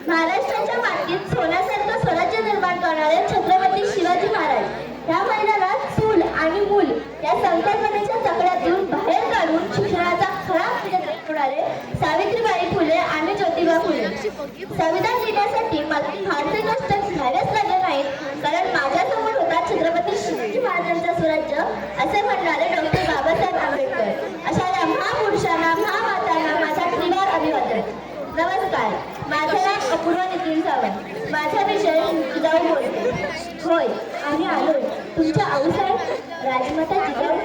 महाराष्ट्राच्या मातीत सोन्यासारखं स्वराज्य निर्माण करणारे छत्रपती शिवाजी महाराज या मैदानात चूल आणि मूल या संकल्पनेच्या चक्रातून बाहेर काढून शिक्षणाचा खरा अर्थ दाखवणारे सावित्रीबाई फुले आणि ज्योतिबा फुले संविधान लिहिण्यासाठी मला फारसे कष्ट घ्यावेच लागले नाहीत, कारण माझ्यासमोर होता छत्रपती शिवाजी महाराजांचं स्वराज्य असे म्हणणारे डॉक्टर बाबासाहेब आंबेडकर. अशा या महापुरुषांना, महामातांना माझा त्रिवार अभिवादन. नमस्कार, माझे नाव अपूर्व नितीन सावंत. माझा विषय जिजाऊ बोलते. होय, आम्ही आलोय. तुमच्या आऊसाहेब राजमाता जिजाऊ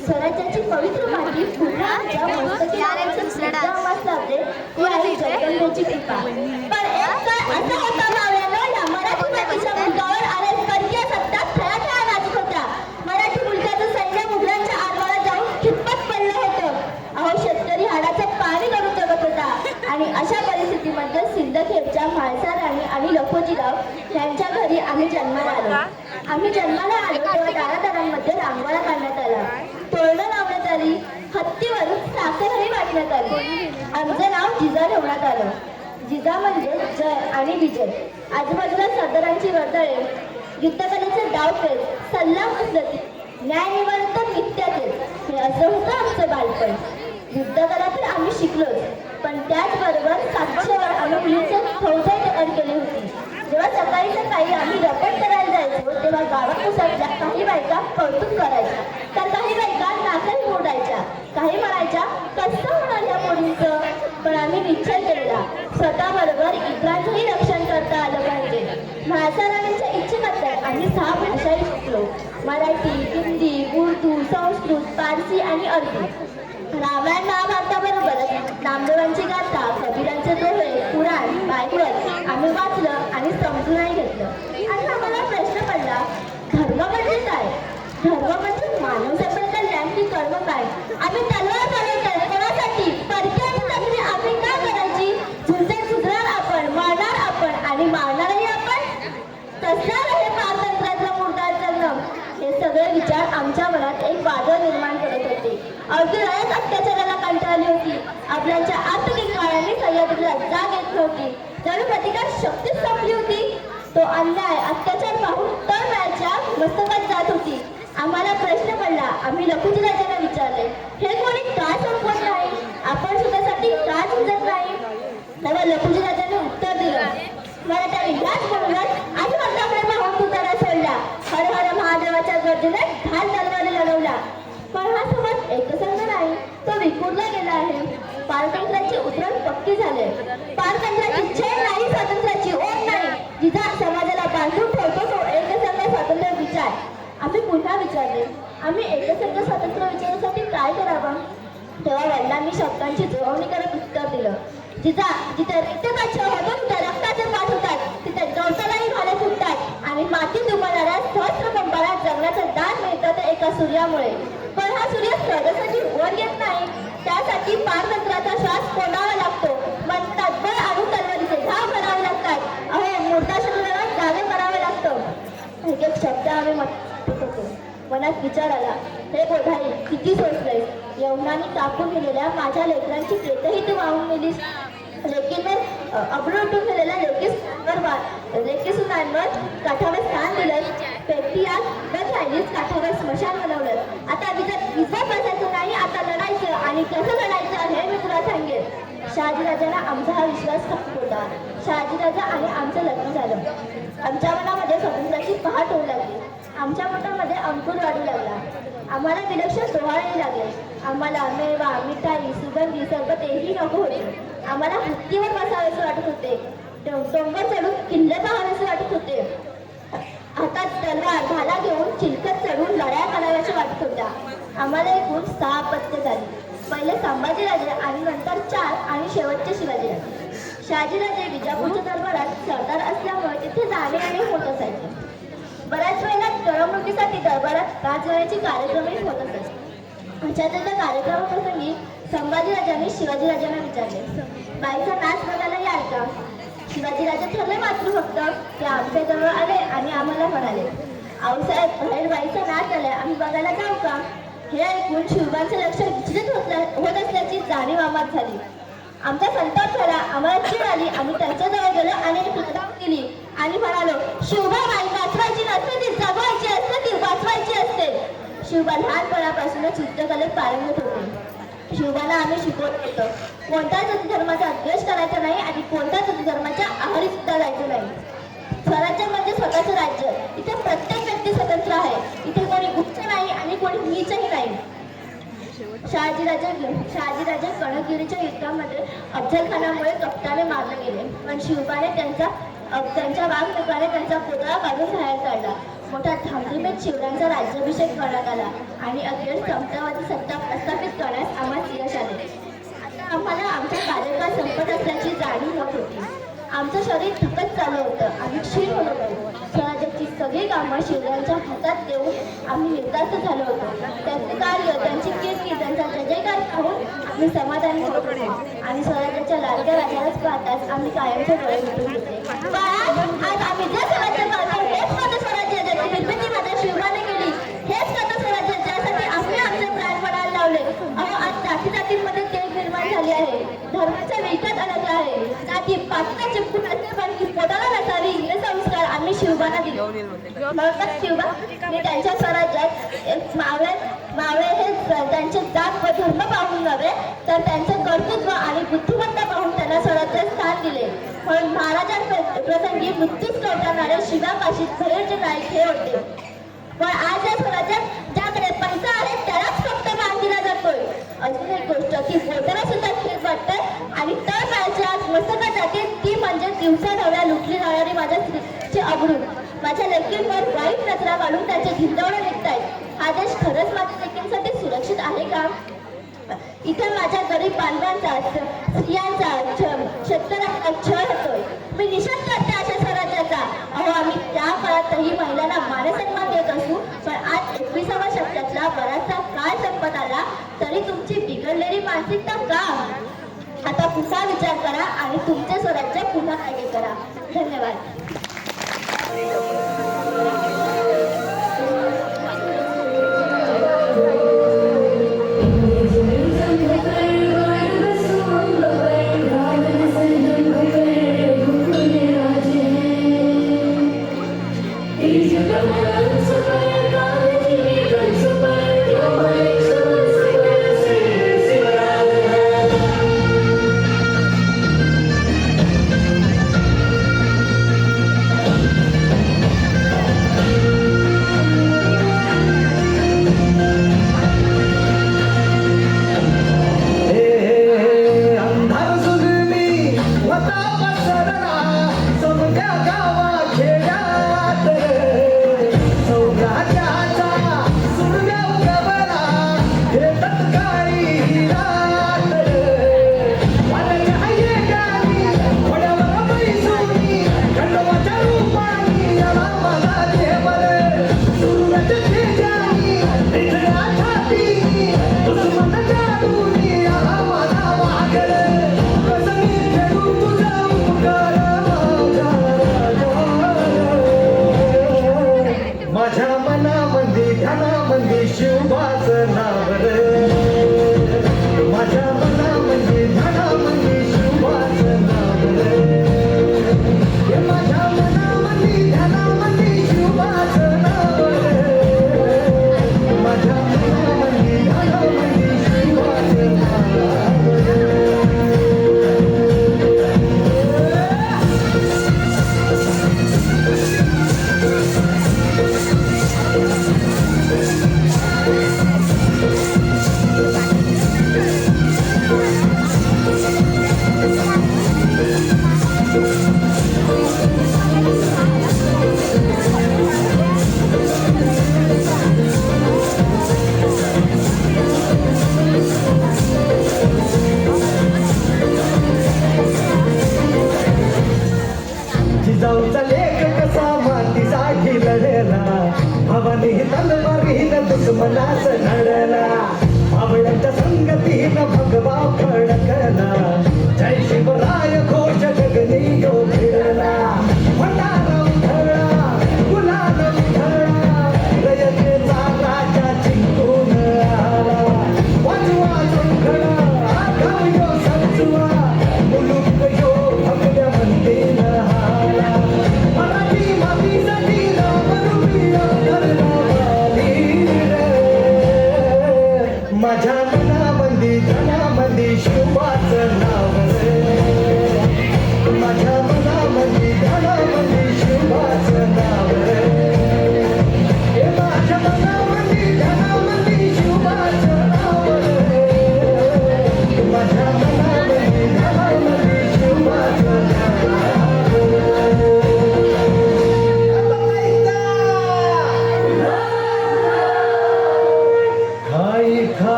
स्वराज्याची पवित्र माती पुन्हा आमच्या मस्तकी लावण्याची श्रद्धा आम्हास लाभते, ती आहे जगदंबेची कृपा. पण एक काळ असा होता मावळ्यानो, या मराठी मातीच्या मुलगावर आले परकीय सत्ता थळाथळा नाचत होत्या. मराठी मुलगाचं सैन्य मुघलांच्या आरमारात जाऊन खितपत पडलं होतं. अहो, शेतकरी हाडाचं पाणी करून जगत होता. आणि अशा परिस्थितीमध्ये सिंदखेडच्या म्हाळसा राणी आणि लखोजीराव यांच्या घरी आम्ही जन्माला आलो. तेव्हा दारादारांमध्ये रांगोळा काढण्यात आला, तोरणं लावण्यात आली, हत्तीवरून साखरही वाटण्यात आली. आमचं नाव जिजा ठेवण्यात आलं. जिजा म्हणजे जय आणि विजय. आजूबाजूला सरदारांची वर्दळे, युद्धकलेचे डावपेच, सल्लामसलती, न्यायनिवारण तर नित्याचेच. हे असं होतं आमचं बालपण. युद्धकला तर आम्ही शिकलोच, पण त्याचबरोबर 700 वर मुलींची फौजाही तयार केली होती. जेव्हा सकाळी आम्ही रपट करायला जायचो, तेव्हा गावात उसळल्या काही बायका कौतुक करायच्या, तर काही बायका नाकाही मोडायच्या, काही म्हणायच्या कसं होणार या मुलींचं. पण आम्ही निश्चय केलेला, स्वतःबरोबर इतरांचंही रक्षण करता आलं पाहिजे. म्हाळसा राणींच्या इच्छेबद्दल आम्ही 6 भाषाही शिकलो: मराठी, हिंदी, उर्दू, संस्कृत, पारसी आणि अरबी. रामायण महाभारताबरोबरच नामदेवांची गाथा, कबीरांचे दोहे, पुराण, बायबल आम्ही वाचलं आणि समजूनही घेतलं. आणि आम्हाला प्रश्न पडला, धर्म म्हणजे काय? धर्म म्हणजे मानव संबंध कल्याण की कर्म काय? आम्ही तलवार चालवतोय कोणासाठी? परक्याची चाकरी आम्ही का करायची? झुंजत झुजणार आपण, मारणार आपण आणि मारणारही आपण. कसणार हे पारतंत्र्याचं मुर्दार जन्म. हे सगळे विचार आमच्या मनात एक वादळ निर्माण करत होते. अगदी रयत अत्याचाराला कंटाळली होती. आपल्याच्या आर्थिक काळाने सह्याद्रीला जाग येत नव्हती. जणू प्रतिकार शक्तीच संपली होती. तो अन्याय, अत्याचार पाहून तळमळाच्या मस्तकात जात होती. आम्हाला प्रश्न पडला. आम्ही लखुजी राजांना विचारले, हे कोणी का संपवत नाही? आपण स्वतःसाठी का झुंजत नाही? तेव्हा लखुजी राजांनी उत्तर दिलं, मराठ्यांनी ह्याच बोलत आधी आपल्याकडे पाहून तुतारा सोडला. हर हर महादेवाच्या गर्जनेत ढाल तलवारी लढवला. पण हा समाज एकसंध नाही, तो विखुरला गेला आहे. पारतंत्र्याची उतरण पक्की झाले. पारतंत्र्याची छेड नाही, स्वातंत्र्याची ओढ नाही. जिजा समाजाला बांधून ठेवतो तो एकसंध स्वातंत्र्य विचार. आम्ही पुन्हा विचारले, आम्ही एकसंध स्वातंत्र्य विचारासाठी काय करावं? तेव्हा वडिलांनी शब्दांची जुळवणी करत उत्तर दिलं, जिजा, जिथे रक्ताचा होतो तिथे रक्ताचे पाठ होतात, तिथे गवतालाही भाले फुटतात आणि मातीत उभारणाऱ्या सहस्त्र पंपाला जगण्याचं दान मिळतं ते एका सूर्यामुळे. पण हा सूर्य सहजासहजी वर येत नाही. त्यासाठी पारतंत्र्याचा श्वास कोंडावा लागतो. म्हणतात बळ आणून तलवारीचे घाव करावे लागतात. अहो, मूर्ता शरीराला जावे करावे लागतं. एक एक शब्द आम्ही म्हणत होतो. मनात विचार आला, हे बोधाई किती सोचलंय. यवनाने कापून गेलेल्या माझ्या लेकरांची प्रेतही तू वाहून गेलीस. लेकीवर अब्रू उठून गेलेल्या लेकीसुनांवर काठावर स्थान दिलं. पेटियात बस राहिलीच, काठावर स्मशान बनवलं. आता विजय बसायचं नाही, आता लढायचं. आणि कसं लढायचं हे मी तुला सांगेन. शहाजीराजांना आमचा हा विश्वास ठाऊक होता. शहाजीराजा आणि आमचं लग्न झालं. आमच्या मनामध्ये स्वातंत्र्याची पहाट होऊ लागली. आमच्या पोटामध्ये अंकुर वाढू लागला. आम्हाला विलक्षण डोहाळेही लागले. आम्हाला मेवा, मिठाई, सुगंधी सरबत हेही नको होते. आम्हाला हत्तीवर बसावेसे वाटत होते. डोंगर चढून किल्ले पाहावेसे वाटत होते. हातात तलवार भाला घेऊन चिलखत चढून लढाया कराव्याच्या वाटत होत्या. आम्हाला एकूण 6 अपत्य झाली. पहिले संभाजीराजे आणि नंतर 4 आणि शेवटचे शिवाजीराजे. शहाजीराजे विजापूरच्या दरबारात सरदार असल्यामुळे तिथे जाणे येणे होत असायचे. बऱ्याच वेळेला करमणुकीसाठी दरबारात गाजवायचे कार्यक्रमही होत असायचे. अशाच एका कार्यक्रमाप्रसंगी संभाजीराजांनी शिवाजीराजांना विचारले, बाईचा नाच बघायला याल का? शिवाजीराजे ठरले मात्र फक्त. ते आमच्या जवळ आले आणि आम्हाला म्हणाले, आऊसाहेब, बाहेर बाईचा नाच आलाय, आम्ही बघायला जाऊ का? हे ऐकून शिवबांचं लक्ष विचलित होत असल्याची जाणीव आम्हाला झाली. आमचा संताप झाला. आम्हाला चीड आली. आम्ही त्यांच्याजवळ गेलो आणि एक लढाई केली आणि म्हणालो, शिवबा, बाई नाचवायची नसते, ती जगवायची असते, ती वाचवायची असते. शिवबा लहानपणापासूनच युद्धकलेत पारंगत होते. शिवबाला आम्ही शिकवत होतो, कोणत्याच धर्माचा द्वेष करायचा नाही आणि कोणत्याच शहाजीराजे कणगिरीच्या युद्धामध्ये अफजलखानामुळे कप्ताने मारले गेले, पण शिवबाने त्यांच्या वागणुकाने त्यांचा पुतळा काढून बाहेर काढला. मोठ्या धामधुमीत शिवरायांचा राज्याभिषेक करण्यात आला आणि अखेर समतावादी सत्ता प्रस्थापित करण्यास आम्हाला यश आले. आता आम्हाला आमचा कार्यकाळ संपत असल्याची जाणीव होत होती. आमचं शरीर थकत चाललं होतं. आम्ही क्षीण होत होतो. स्वराज्याची सगळी कामं शिवरायांच्या हातात देऊन आम्ही निर्धास्त झालो होतो. त्यांचे कार्य, त्यांची कीर्ती, त्यांचा जयजयकार पाहून आम्ही समाधानी होत होतो आणि स्वराज्याच्या लाडक्या राजालाच पाहताच आम्ही कायमचे डोळे मिटून घेतले. आज आम्ही जे स्वराज्य पाहतो हेच माझं स्वराज्य, ज्याची निर्मिती माझ्या शिवबाने केली. हेच माझं स्वराज्य, ज्यासाठी आम्ही आमचे प्राण पणाला लावले. आज जातीमध्ये तेढ निर्माण झाली आहे. धर्माच्या विकत अडकला आहे. जाती पातीला चिपकून असते, पण की पोटाला नसावी हे संस्कार आम्ही शिवबांना दिले. म्हणूनच शिवबा मी त्यांच्या स्वराज्यात एक मावळे हे त्यांचे जात व धर्म पाहून नव्हे, तर त्यांचे कर्तृत्व आणि बुद्धिमत्ता पाहून त्यांना स्वराज्यात स्थान दिले. म्हणून महाराजांप्रसंगी मृत्यूच लोटणारे शिवापाशी खरेचे नाईक हे होते. पण आज या स्वराज्यात ज्याकडे पैसा आहे त्यालाच फक्त मान दिला जातोय. अजून एक गोष्ट की बोटाला सुद्धा खेळ वाटतंय आणि तळ पायाची आज मस्तकात जाते, ती म्हणजे दिवसा ढवळ्या लुटली जाणारी माझ्या स्त्रीचे अब्रू. माझ्या लेकींवर वाईट नजरा काढून त्याचे धिंडवणे निघतायत. हा देश खरंच माझ्या लेकींसाठी सुरक्षित आहे का? इथे माझ्या गरीब बांधवांचा, स्त्रियांचा, शेतकऱ्यांचा छळ होतोय. मी निषेध करते अशा स्वराज्याचा. आम्ही त्या काळातही महिलांना मानसन्मान देत असू, पण आज 21व्या शतकातला बराचसा काळ संपत आला तरी तुमची बिघडलेली मानसिकता का? आता पुन्हा विचार करा आणि तुमचे स्वराज्य पुन्हा कायदे करा. धन्यवाद.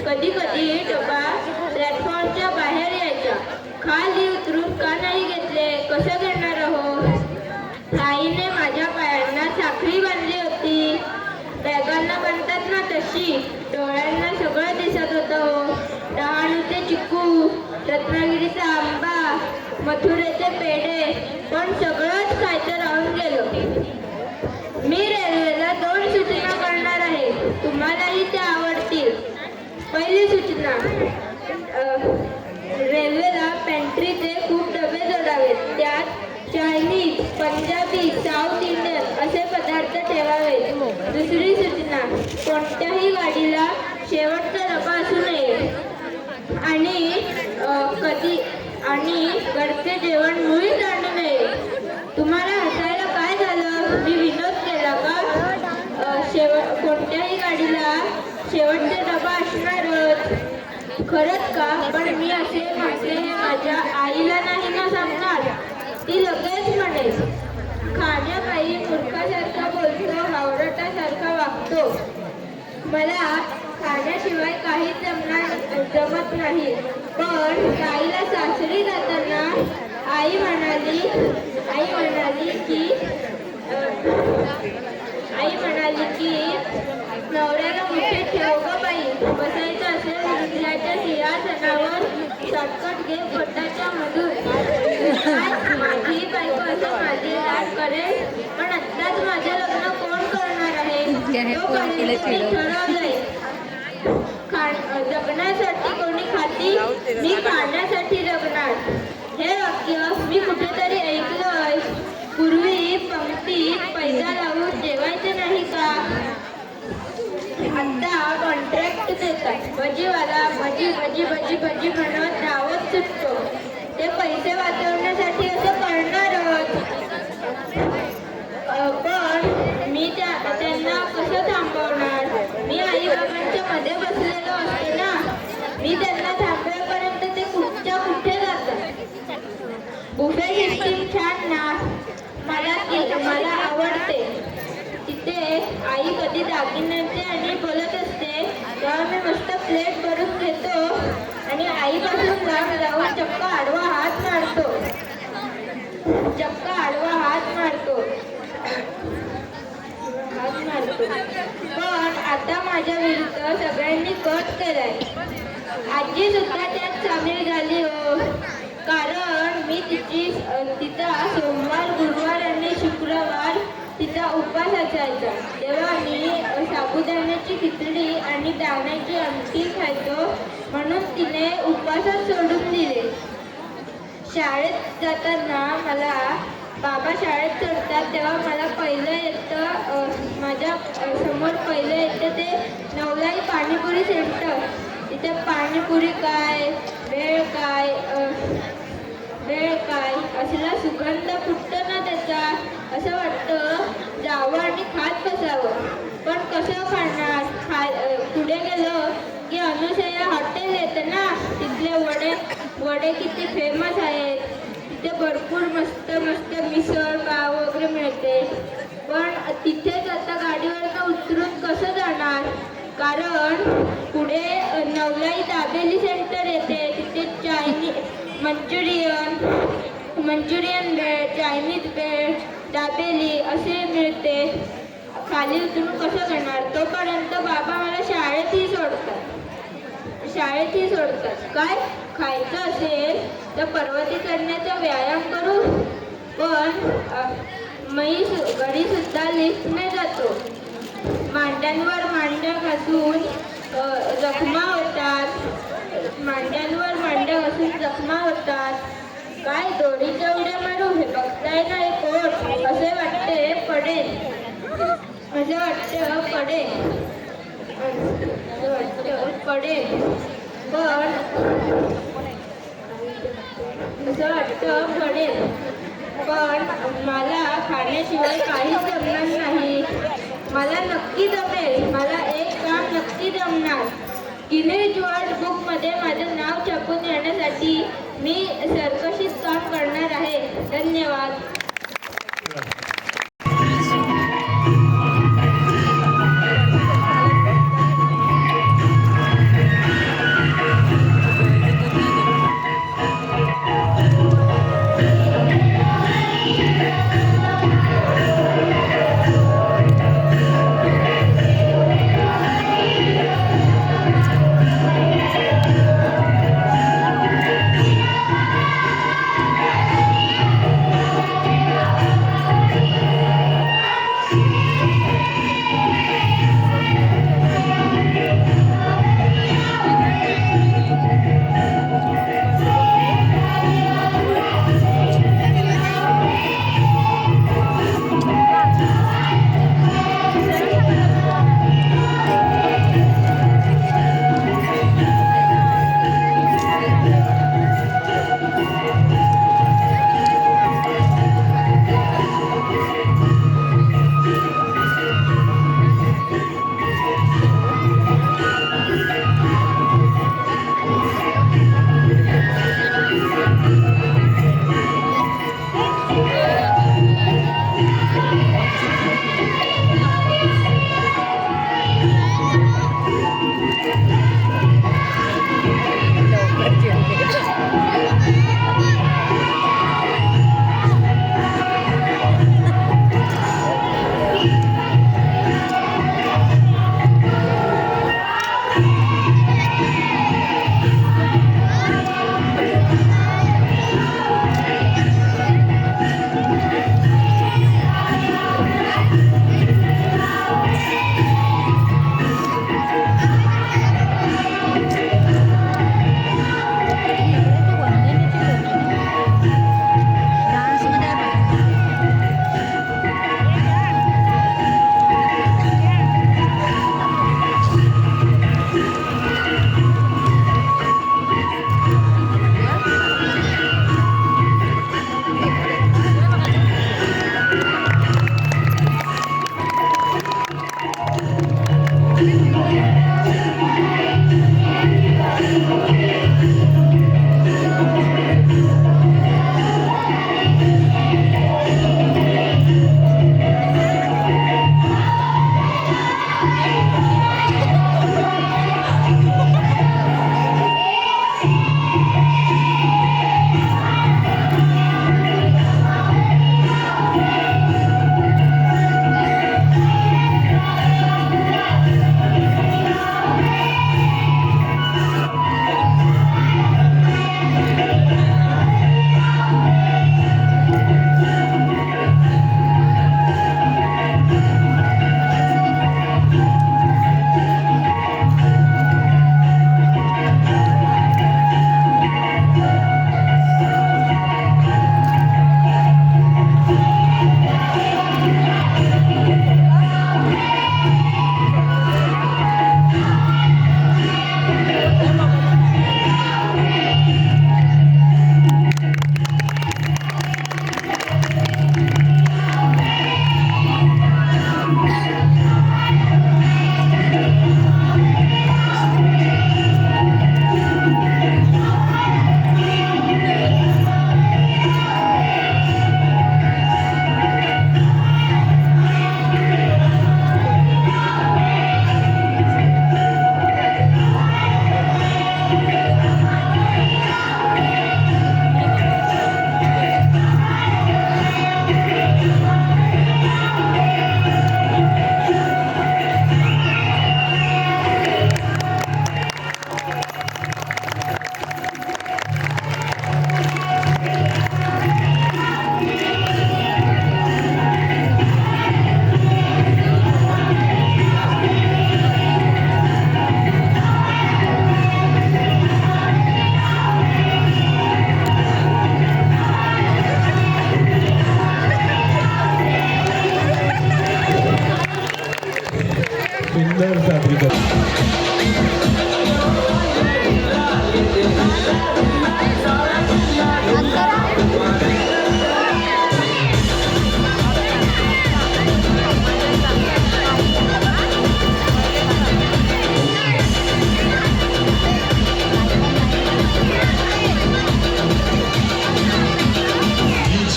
कधी कधी डबा प्लॅटफॉर्मच्या बाहेर यायचा. खाली उतरून का नाही घेतले, कसं घेणार आहोत? आईने माझ्या पायांना साखळी बांधली होती. बॅगांना बांधतात ना तशी. डोळ्यांना सगळं दिसत होतं. डहाणूचे चिकू, रत्नागिरीचा आंबा, मथुरेचे पेढे, पण सगळंच खायचं राहून गेलं. मी रेल्वेला 2 सूचना करणार आहे, तुम्हालाही त्या आवडतील. पहिली सूचना, रेल्वेला पेंट्रीचे खूप डबे जोडावेत. त्यात चायनीज, पंजाबी, साऊथ इंडियन असे पदार्थ ठेवावे. दुसरी सूचना, कोणत्याही गाडीला शेवटचा डबा असू नये आणि घरचे जेवण मुळीच आणू नये. तुम्हाला हसायला काय झालं? मी विनोद केला का? कोणत्याही गाडीला शेवटचा डबा असणारच. खरंच का? पण मी असे म्हटले हे माझ्या आईला नाही ना सांगणार. ती लगेच म्हणेल, खाण्यापायी मूर्खासारखा बोलतो, हावरटासारखा वागतो. मला खाण्याशिवाय काहीच जमत नाही. पण आईला सासरी जाताना आई म्हणाली की नवऱ्याला मोठे ठेव ग बाई. बसायचं असेल विकल्याच्या सिंहासनावर, शॉर्टकट घे पोटाच्या मधून. माझी बायको असं माझी लाड करेल, पण आत्ताच माझे लग्न कोण करणार आहे? तो ठरवलंय. जगण्यासाठी कोणी खाती, मी खाण्यासाठी जगणार. हे वाक्य मी कुठेतरी ऐकलंय. पूर्वी पंक्तीत पैसा लावून जेवायचे नाही का? आता कॉन्ट्रॅक्ट देतात. भजीवाला भजी भजी भजी भजी म्हणत धावत सुटतो. ते पैसे वाचवण्यासाठी असं करणारच. पण मी त्यांना कसं थांबवणार? मी आई बाबांच्या मध्ये बसलेलो असते ना. मी त्यांना थांबवेपर्यंत ते कुठच्या कुठे जातात. बुफे सिस्टीम छान ना, मला आवडते. तिथे आई कधी दागिन्यांचे आणि बोलत असते, तेव्हा मी मस्त प्लेट भरून घेतो आणि आईपासून लांब जाऊन चक्क आडवा हात मारतो. पण आता माझ्या विरुद्ध सगळ्यांनी कट केलाय. आजी सुद्धा त्यात सामील झाली हो. कारण मी तिचा सोमवार, गुरुवार आणि शुक्रवार तिचा उपवास असायचा. तेव्हा मी साबुदाण्याची खिचडी आणि दाण्याची आमटी खायचो, म्हणून तिने उपवासच सोडून दिले. शाळेत जाताना मला बाबा शाळेत चढतात तेव्हा मला पहिलं येतं, माझ्या समोर पहिलं येतं ते नवलाई पाणीपुरी सेंटर. तिथे पाणीपुरी काय, भेळ काय असला सुगंध फुटतो ना त्याचा. असं वाटतं जावं आणि खात बसावं. पण कसं खाणार? पुढे गेलो की अनुसया हॉटेल येतं ना, तिथले वडे किती फेमस आहेत. तिथे भरपूर मस्त मिसळ पाव वगैरे मिळते. पण तिथेच आता गाडीवरनं उतरून कसं जाणार? कारण पुढे नवलाई दाबेली सेंटर येते. तिथे चायनीज मंचुरियन भेळ, चायनीज भेळ, दाबेली असे मिळते. खाली उतरून कसं जाणार? तोपर्यंत बाबा मला शाळेतही सोडतात. काय खायचं असेल तर पर्वती चढण्याचा व्यायाम करू. पण मी घरी सुद्धा लिफ्टने जातो. मांड्यांवर मांड्या घासून जखमा होतात. काय दोरीच्या उड्या मारू? हे बघताय ना हे पोट. असे वाटते पडेल. पण मला खाण्याशिवाय काहीच जमणार नाही. मला नक्की जमेल. मला एक काम नक्की जमणार. गिनीज वर्ल्ड बुकमध्ये माझं नाव छापून येण्यासाठी मी सर्कशीत काम करणार आहे. धन्यवाद.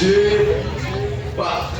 DJ Pop.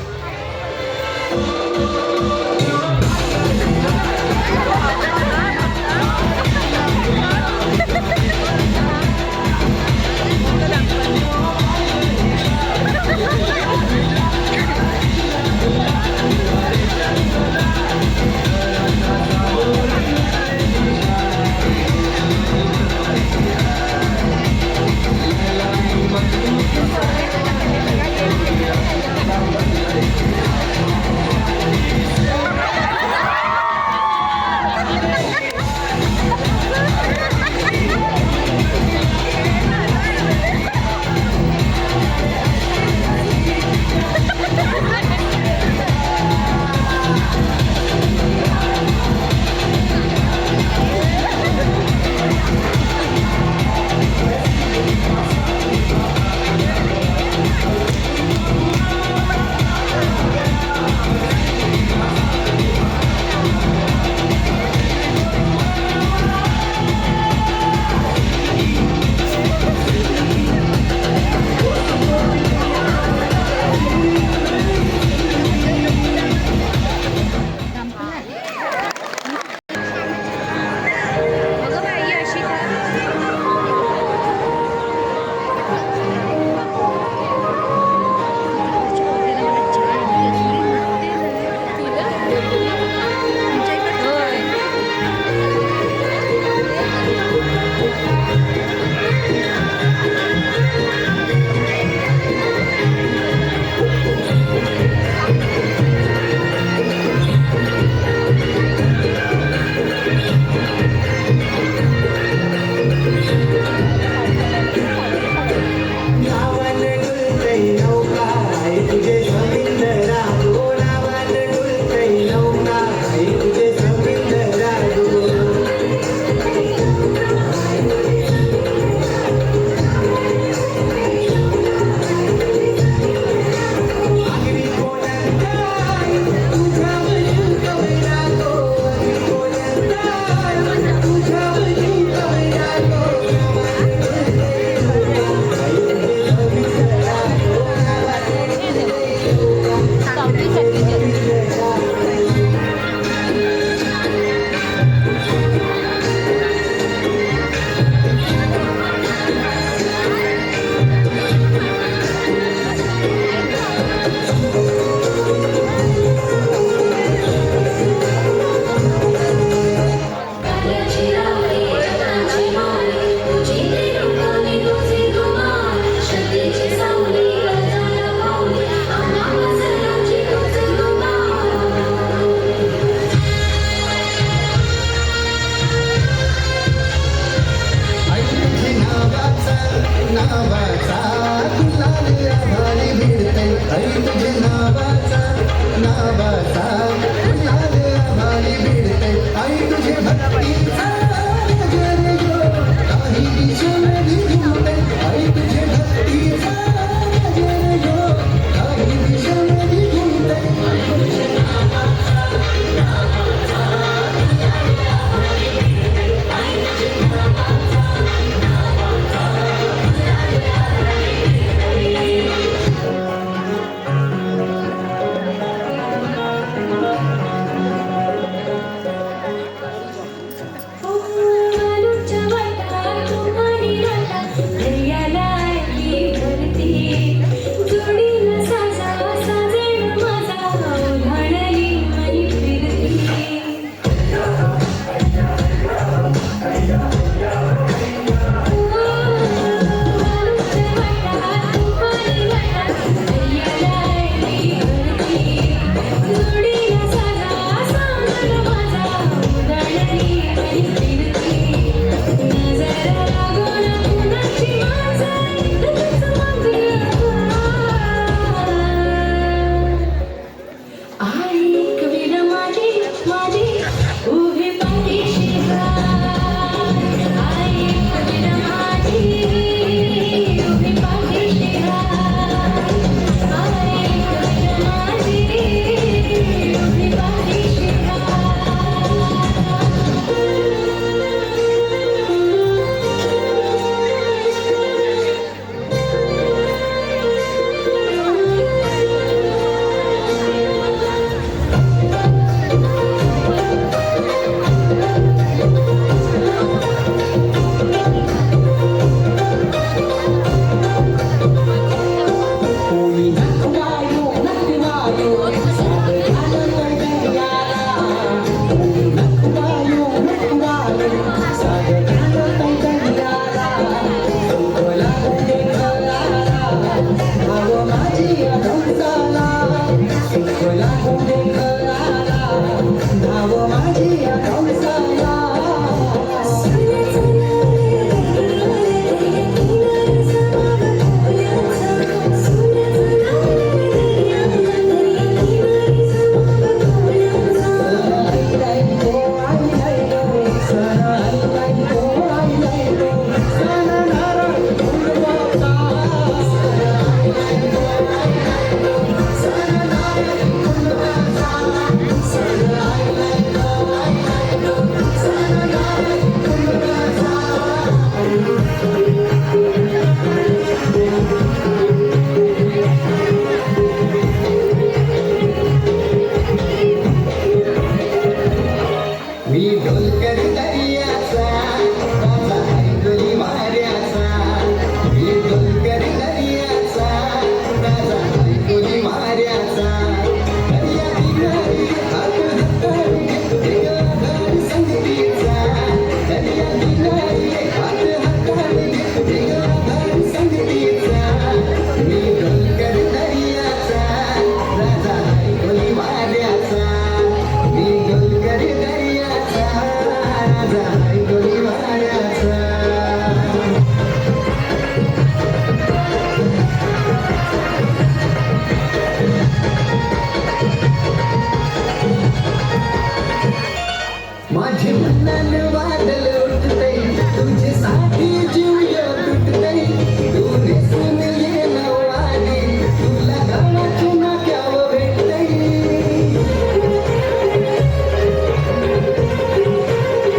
माझे मनान वादळ उठतय तुझ्यासाठी जीव तुटतय तू नेसून ये नवारी तुला गावाच्या नाक्यावर भेटतय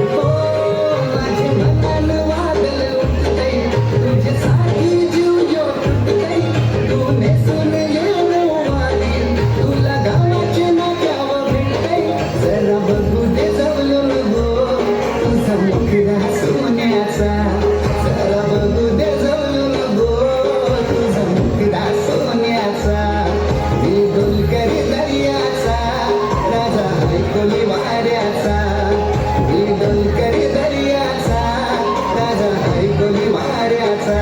हो माझे मनान वादळ उठतय तुझ्यासाठी जीव तुटतय तू नेसून ये नवारी तुला गावाच्या नाक्यावर भेटतय जरा बघू दे मुखडा सोन्याचा जरा बघू दे जवळून गो तुझा मुखडा सोन्याचा मी डोलकरी दर्याचा राजा ऐकली वाऱ्याचा मी डोलकरी दर्याचा राजा ऐकली वाऱ्याचा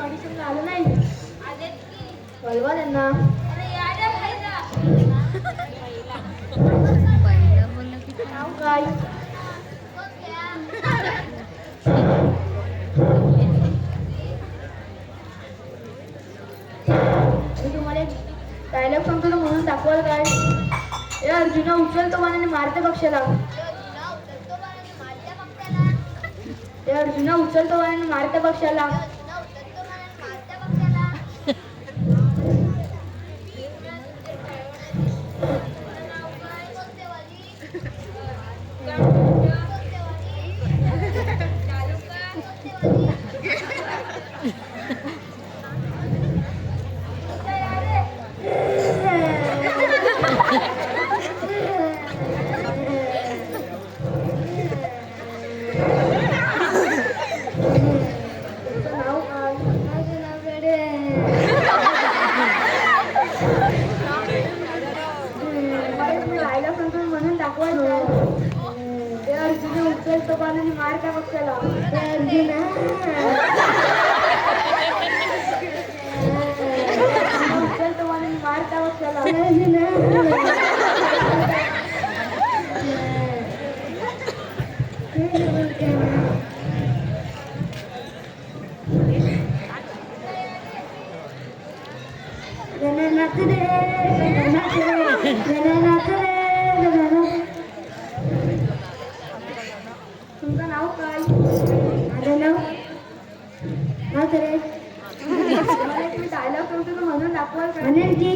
ऑडिशनला आलं नाही बोलवा त्यांना नाव काय मी तुम्हाला एक डायलॉग सांगतो ना म्हणून दाखवाल काय ए अर्जुना उचल तो मानाने मारते पक्षाला ए अर्जुना उचल तो मानाने मारते पक्षाला म्हणून दाखवायचं ते अर्जुन उचल तो पाण्याने मार त्या पक्षाला उचल तो पाण्याने मार त्या पक्षाला तुमचं नाव काय माझं नाव मी डायलॉग सांगतो म्हणून दाखवाल का म्हणेल की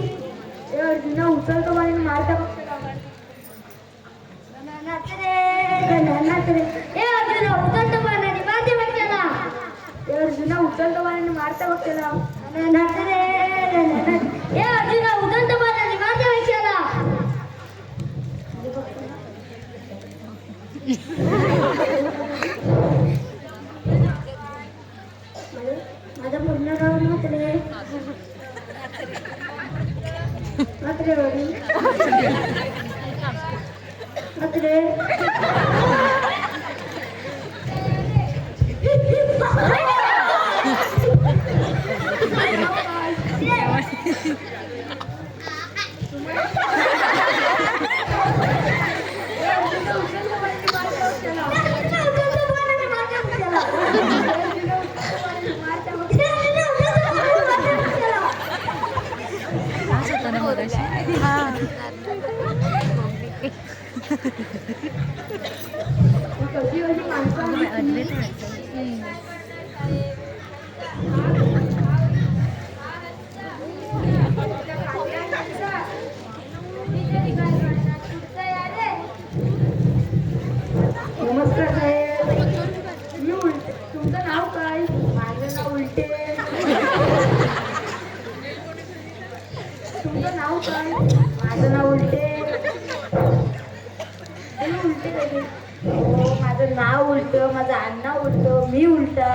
ए अर्जुना उचलतो आणि मारता पक्षाला ए अर्जुना उचलतो पाण्याने मारते पक्षाला ए अर्जुना उचलतो पाण्याने मारता पक्षाला ए अर्जुना उचलतो पाण्याने मारते पक्षाला माझं पूर्ण नाव म्हात्रे म्हात्रे वडील म्हात्रे माझं नाव उलटे. उलटे कधी? हो, माझं नाव उलटं, माझं आडनाव उलटं, मी उलटा.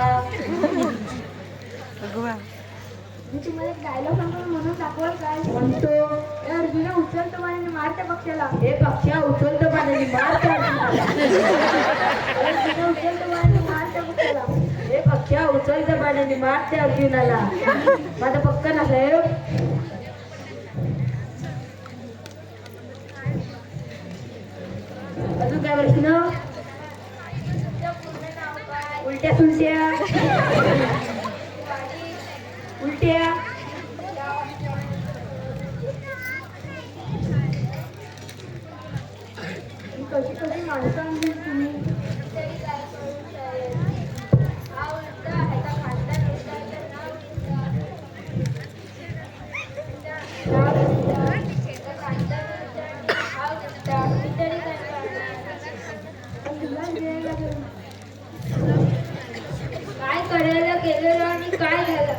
मी तुम्हाला एक डायलॉग सांगतो म्हणून दाखवाल काय? म्हणतो ए अर्जुना उचलतो आणि मारते पक्षाला. हे पक्षा उचलतो पाण्याने मारतो अर्जुनाला. अर्जुना उचलतो आणि मारते पक्षाला. हे पक्षा उचलतो पाण्याने मारते अर्जुनाला. माझा पक्का ना साहेब. अजून काय प्रश्न? उलट्या सुलट्या उलट्या. कशी कशी माणसं आणली तुम्ही? काय करायला गेलेलो आणि काय झालं?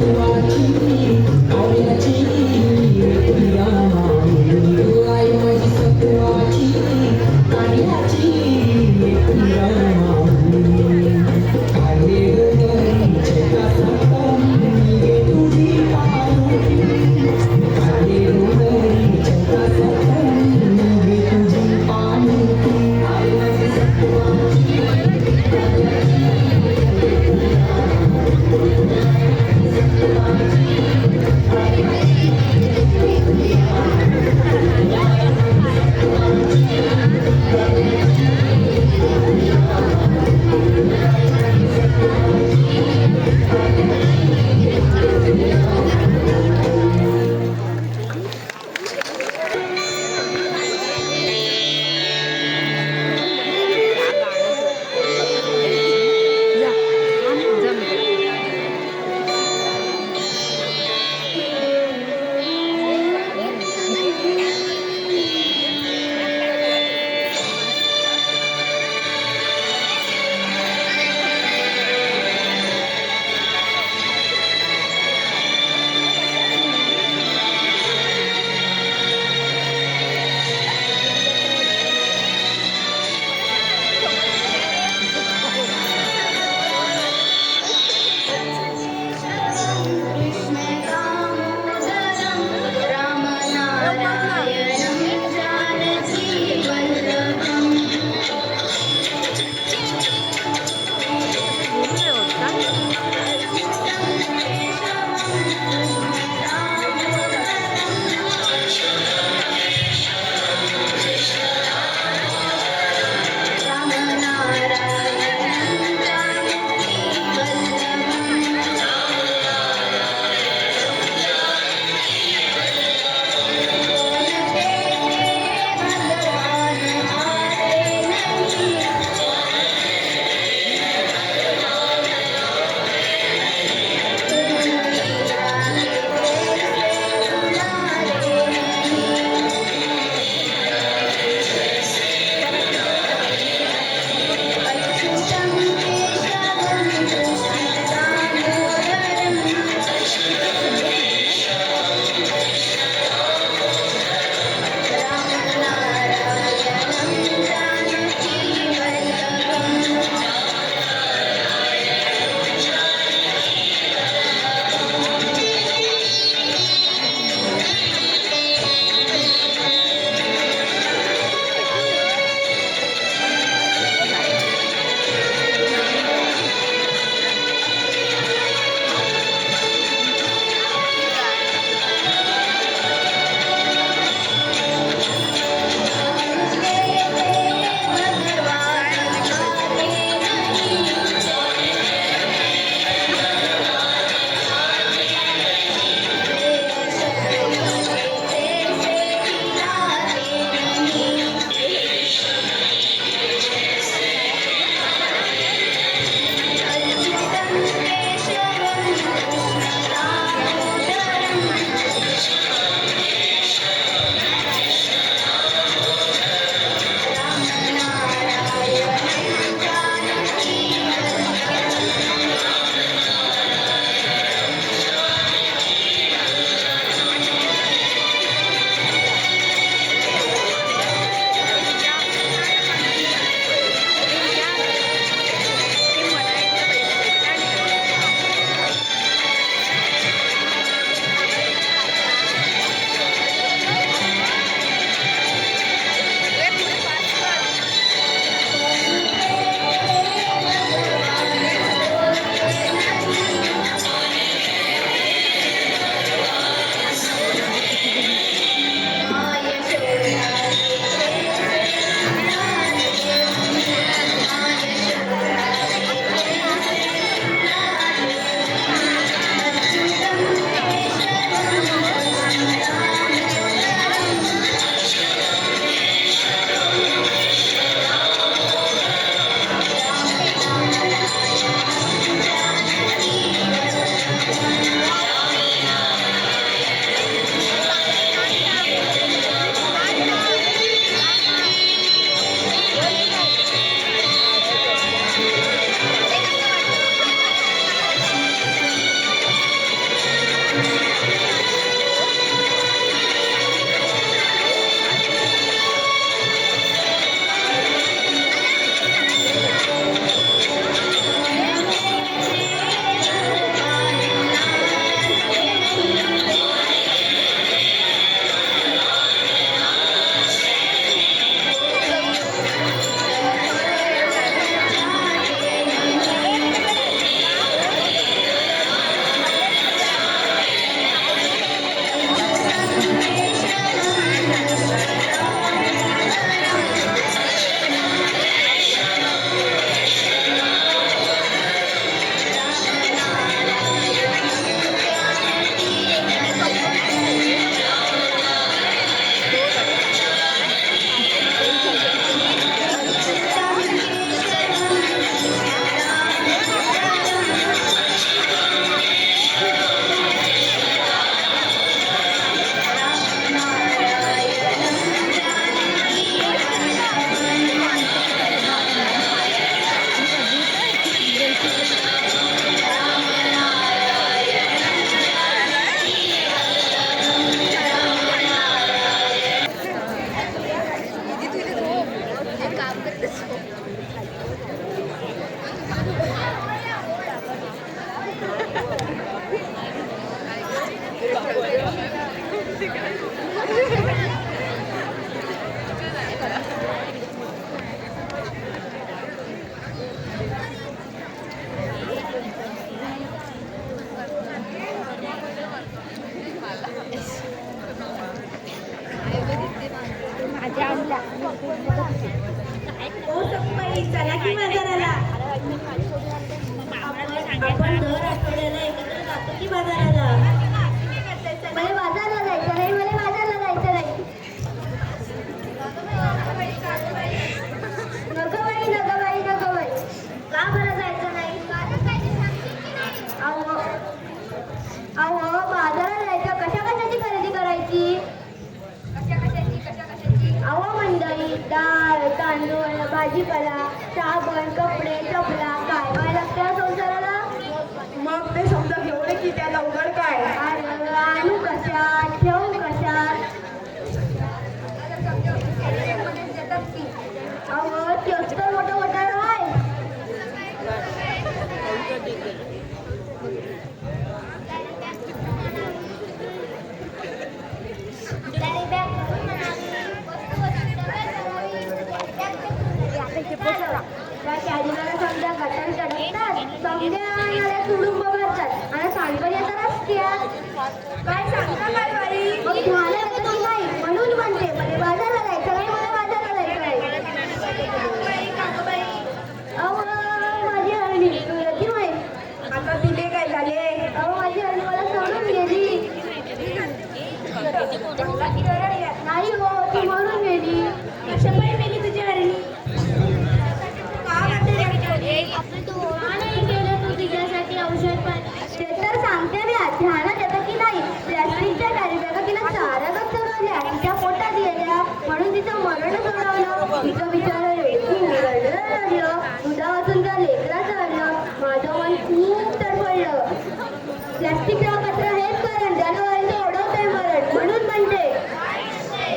सत्वाची काव्याची प्रिया माऊली आई माझी सत्वाची काव्याची प्रिया माऊली आले हृदयीचे कासातून निघे तुझी पालखी आले हृदयीचे कासातून निघे तुझी पालखी आई माझी सत्वाची काव्याची हो सखूबाई, चला की बाजाराला. आपण दर आठवड्याला एकत्र जातो की बाजाराला. मला बाजारला जायचं नाही, मला बाजारला जायचं नाही. नको बाई, नको बाई, नको बाई. का बरं जायचं नाही? अहो अहो बाजाराला जायचं, कशाची खरेदी करायची? अहो मंडळी, डाळ, तांदूळ, भाजीपाला, साबण, कपडे, चपला, काय लागतं संसाराला? मग ते समजा एवढे की त्याला उघड काय. आणू कशात, ठेवू कशात? अहो तेच तर मोठं घोटाळं आहे. त्या कॅरीला समजा गटार चढवतात, समजा मला सोडून बघतात आणि सांडकर येतात रस्त्यात. काय सांगता काय बाई. मग झालं येतं की नाही म्हणून म्हणते, मला बाजारला जायचं नाही, मला बाजारला जायचं नाही. अहो माझी हरणी तुझी माहीत. आता तिले काय झाले. अहो माझी हरणी मला सोडून गेली. नाही हो, ती मरून गेली. कशापायी मेली तुझी हरणी. नाही केलं तू तिच्यासाठी औषध पण. ते तर सांगते मी, ध्यानात येतं की नाही. प्लॅस्टिकच्या कॅरीबॅगा तिला चारागत चढवल्या, तिच्या पोटात गेल्या म्हणून तिचं मरण सोडवलं. तिचं बिचारं रडलं, दुधा वाचून त्या लेकरा चढलं. माझं मन खूप तडफडलं. प्लॅस्टिकचा कचरा हेच कारण, त्यानं व्हायचं ओढवतंय मरण. म्हणून म्हणते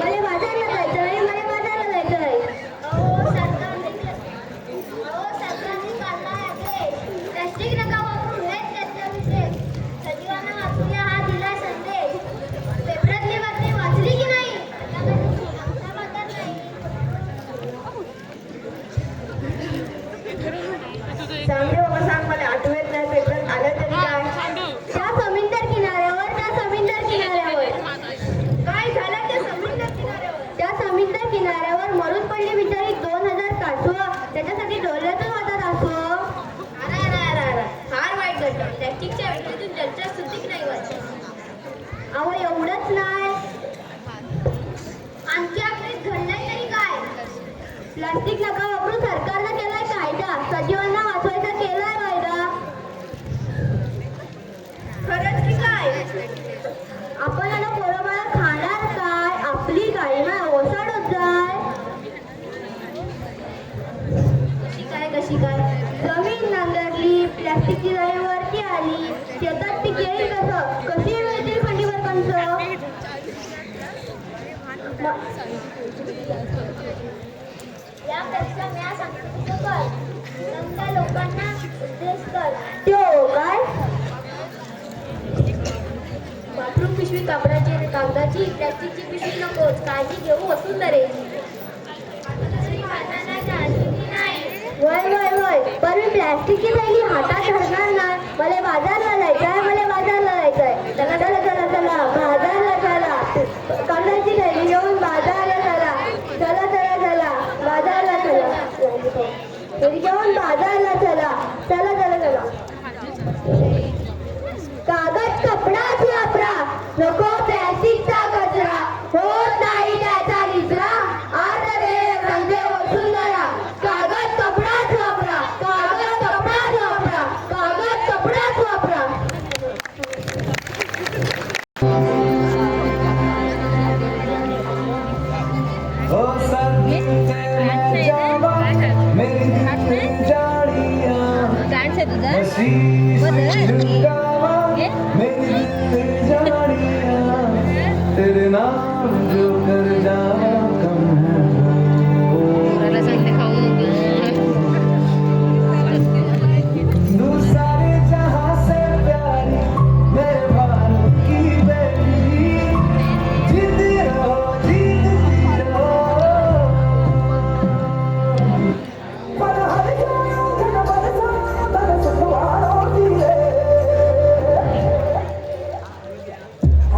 मला बाजारला जायचं नाही, मला बाजारला जायचं नाही. प्लास्टिक नका वापरू, हेच त्याचा विषय. सजीवांना वाचूया हा दिला संदेश. पेपरातली बातमी वाचली की नाही? सांग रे बाबा, सांग. मला आठवत नाही. पेपरात आलं तरी काय. त्या समुद्र किनाऱ्यावर, त्या समुद्र किनाऱ्यावर काय झालं त्या समुद्र किनाऱ्यावर. त्या समुद्र किनाऱ्यावर मरून पडली बिचारी 2000 कासवं. त्याच्यासाठी डोळ्यातून वाटत असो. फार वाईट घडलं. प्लॅस्टिकच्या विक्रीतून त्यांच्या सुद्धिक नाही वाचली. अहो एवढंच नाही, आणखी आपल्यात घडलंय तरी काय. प्लास्टिक नका वापरू सरकारनं केलाय कायदा. सजीवांना वाचवायचा केलाय कायदा. खरंच की काय. आपण आता पोराबाळा खाणार काय? आपली गाडीमा ओसाड होत जाय. कशी काय. जमीन नांगरली, प्लॅस्टिकची जाळी वरती आली, शेतात पीक येईल कसं? कशी मिळतील खंडीवर कंच? यापेक्षा मी सांगतो कर, समजा लोकांना उद्देश कर. तो काय? बाथरूम पिशवी कागदाची, प्लॅस्टिकची पिशवी नकोच. काळजी घेऊ वसुंधरेची. वय वय वय, पण मी प्लॅस्टिकची थैली हातात धरणार नाही. मला बाजारला जायचंय, मला बाजारला जायचंय. चला चला चला चला बाजारला चला. कागदाची थैली घेऊन बाजारला चला. चला चला चला बाजारला चला. थैली घेऊन बाजारला चला. चला चला चला. कागद कपडाच वापरा, नको प्लॅस्टिकचा कचरा. होत नाही त्याचा निचरा. आता वेळ म्हणजे वसुंधरा. कागद कपडाच वापरा, कागद कपडाच वापरा, कागद कपडाच वापरा. ओ सनते जावा मेरी दिल जाड़ियां हसी गावा मेरी दिल जाड़ियां तेरे नाम जो कर जावा कम है दूसरे जहां से प्यारी मेरे भारत की बेटी जीती रहो जीतती रहो पर हर जानो धन बरसा धन सुखवारों की है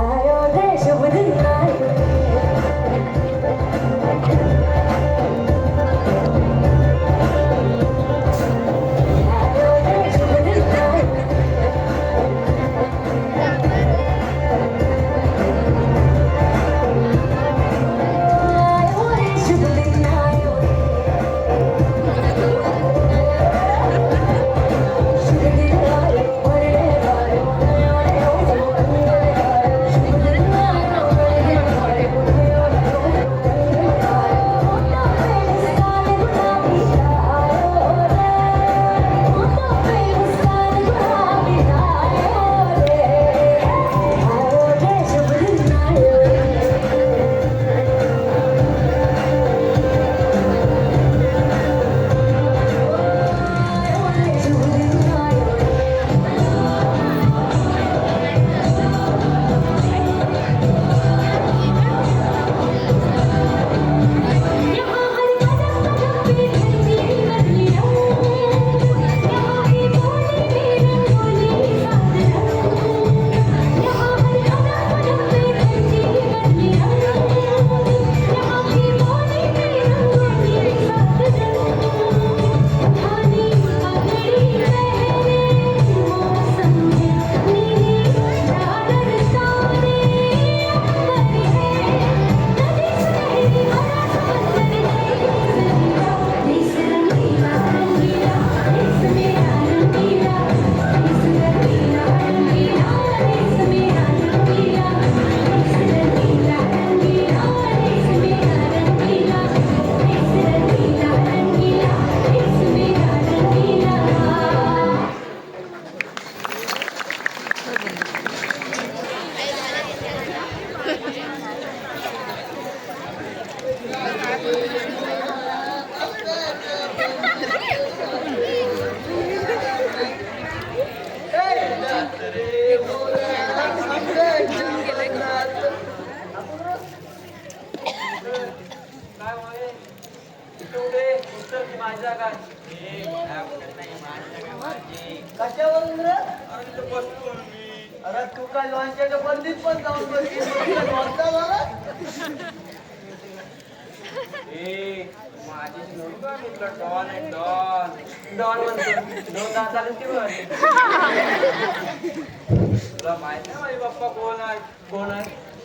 आयो देश शुभ दिन आए अरे तू काय लॉन्चच्या बंदीत पण जाऊन बसली लॉन्चचा झाला माझी नव्हतं म्हटलं डॉन आहे डॉन डॉन म्हणतो दोन दात आले ती तुला माहित नाही माझे बाप्पा कोण आहे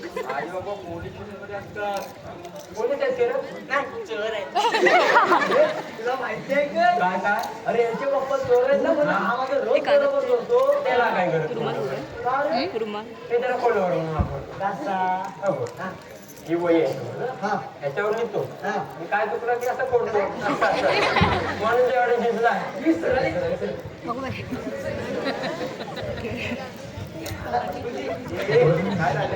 माझे बाप्पा पोलीस मध्ये असतात पोलीस आहेत ते नाही चोर आहे तुला माहिती आहे का काय काय अरे यांचे बाप्पा चोर आहेत ना मला हा माझा रोज बरोबर करतो त्याला काय करतो ते त्याला कोण कसा ही वय आहे ह्याच्यावर लिहितो मी काय चुकलं की असं कोणतो म्हणून जेवढे जिंकला काय झालं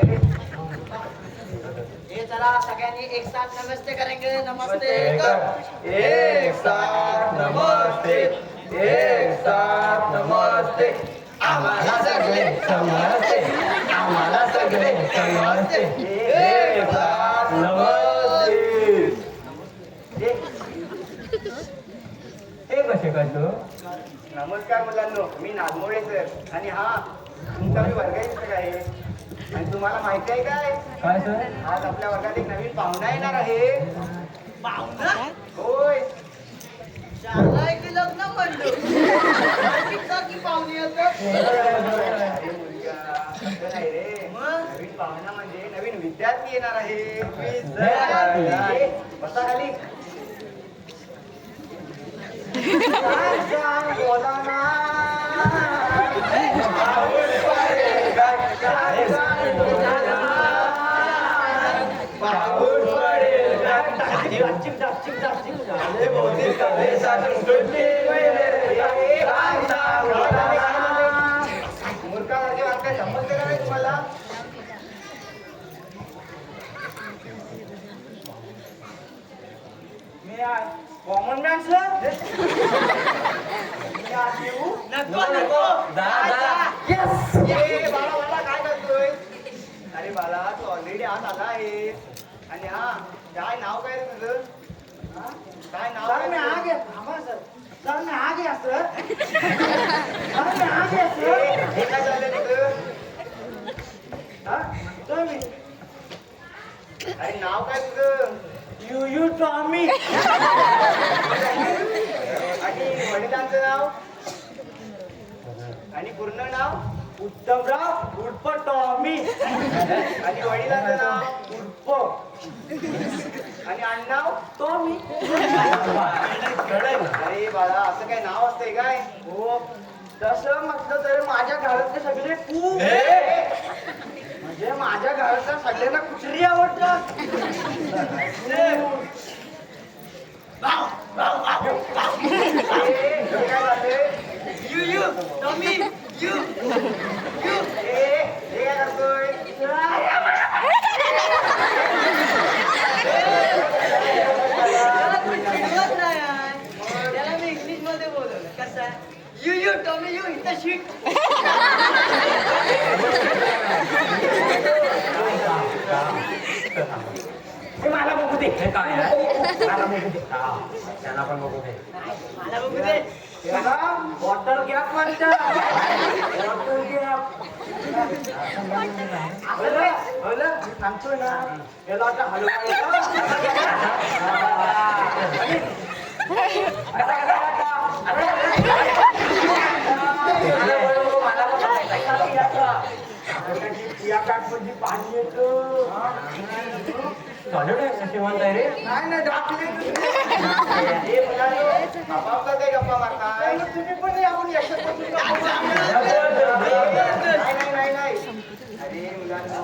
ये चला सगळ्यांनी एक साथ नमस्ते करेंगे नमस्ते एक साथ नमस्ते एक साथ नमस्ते आम्हाला सगळे समजते आम्हाला सगळे समजते एक साथ नमस्ते हे कसे करतो नमस्कार मुलांनो मी नागमोळे सर आणि हा तुमचा मी वर्गमित्र आहे आणि तुम्हाला माहिती आहे काय सर आज आपल्या वर्गात एक नवीन पाहुणा येणार आहे पाहुणा होय शाळा की लग्न म्हणलो की पाहुणे येतात अरे मुलगा, असं नाही रे नवीन पाहुणा म्हणजे नवीन विद्यार्थी येणार आहे बसा खाली बोला ना मूर्खावरती वाक्य समजते का नाही तुम्हाला मी कॉमन मॅन सर नको बाळा काय करतोय अरे बाळा तू ऑलरेडी आत आला आहे आणि हा काय नाव काय रे तुझं काय नाव सर मैं आ गया थांबा सर सर मैं आ गया सर सर मैं आ गया सर हे काय झालं तुझं तुम्ही अरे नाव काय तुझं यू टॉमी आणि वडिलांचं नाव आणि पूर्ण नाव उत्तमराव उर्फ टॉमी आणि वडिलांचं नाव उर्फ आणि आडनाव टॉमी अरे बाळा असं काय नाव असतंय काय हो तसं म्हटलं तर माझ्या घरातले सगळे कू म्हणजे माझ्या घरातल्या सगळ्यांना कुत्री आवडतात हे काय झालंय यू टॉमी यू हे काय करतोय त्याला मी इंग्लिश मध्ये बोलवलं कसं यू टॉमी यू इथं शीट मला बघू दे काय मला बघू दे त्यांना पण बघू दे मला बघू दे बॉटल गॅप म्हणतात बॉटल गॅप सांगतोय ना याला आता हलवायला पाणी येतं श्रीमंत आहे रे नाही काय गप्पा मारताय तुम्ही पण आपण नाही अरे मुलांना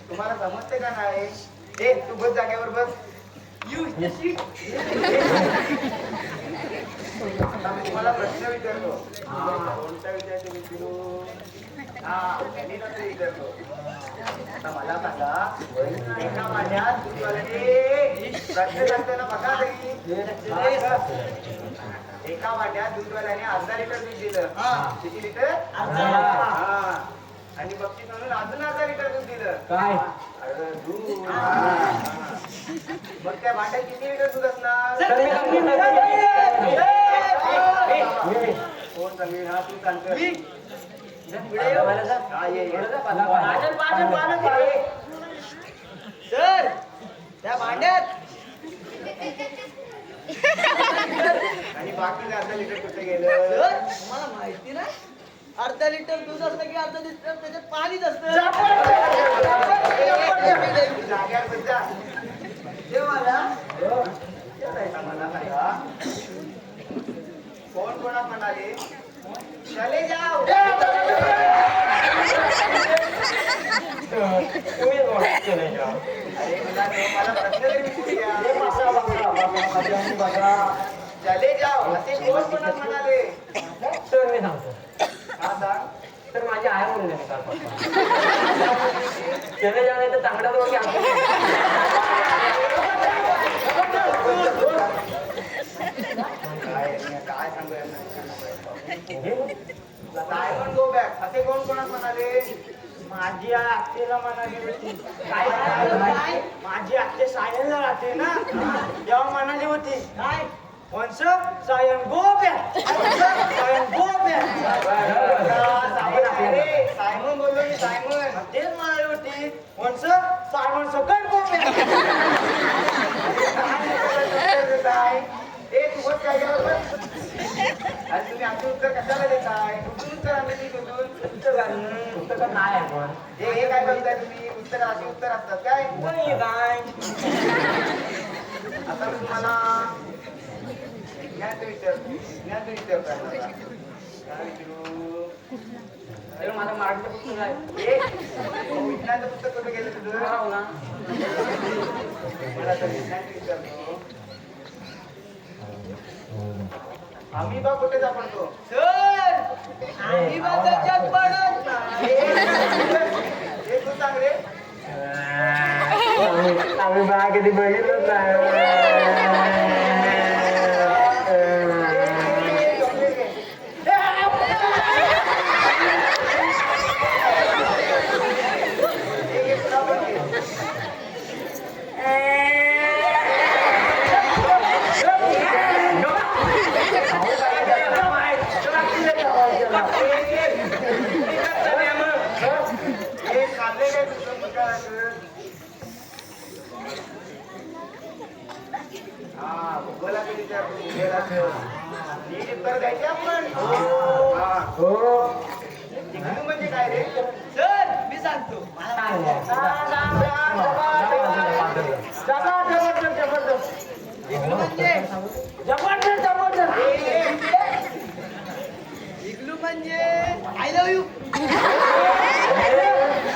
तुम्हाला समजते का नाही ए तू बस जागेवर बस आता मी तुम्हाला प्रश्न विचारतो कोणता विचारतो विचारू गणिताचा विचारतो आता मला सांगा एका महिन्यात दूधवाल्याने प्रश्न सांगताना बघा एका वाट्यात दूधवाल्याने अर्धा लिटर दूध दिलं किती लिटर आणि बक्षीस म्हणून अजून अर्धा लिटर दूध दिलं काय दूध मग त्या वाट्यात किती लिटर दूध असणार कोण सांगेल हा तू सांगतो सर त्या भांड्यात आणि बाकी अर्धा लिटर कुठे गेलं सर मला माहिती ना अर्धा लिटर दूध असतं की अर्धा लिटर त्याच्यात पाणीच असतं कोण कोणा म्हणाले चले जाओ अरे मला प्रश्न तरी विचारू द्या. चले जाओ असे कोण कोणा म्हणाले तर मी सांगतो हा सांग तर माझी आई म्हणून चले जाणे तर चांगल्या दोघी काय सांगू सायमन गो बॅक असे कोण कोणा म्हणाले माझी आत्तेला म्हणाली होती काय माझी आत्ते सायनला राहते ना तेव्हा म्हणाली होती काय वंश Simon go back Simon go back Simon बोललो की सायमन तेच म्हणाली होती वंश सायमन सकट गो बॅक ए तू काय केलं आणि तुम्ही आमचं उत्तर कशाला देताय कुठून उत्तर आम्ही ती कुठून पुस्तकात नाही आहे पण हे काय बघताय तुम्ही उत्तर अशी उत्तर असतात काय काय आता मी तुम्हाला ज्ञान विचार काय विचारू माझं मराठीचं पुस्तक आहे विज्ञानचं पुस्तक कुठे गेलं तुझं हो ना मला तर विज्ञान विचारतो आम्ही बा कुठे सापडतो सर आम्ही बा त्याच्यात पडत नाही हे तू सांग रे आम्ही बा कधी बघितलंच नाही म्हणजे काय रे सर मी सांगतो इग्लू म्हणजे आय लव्ह यू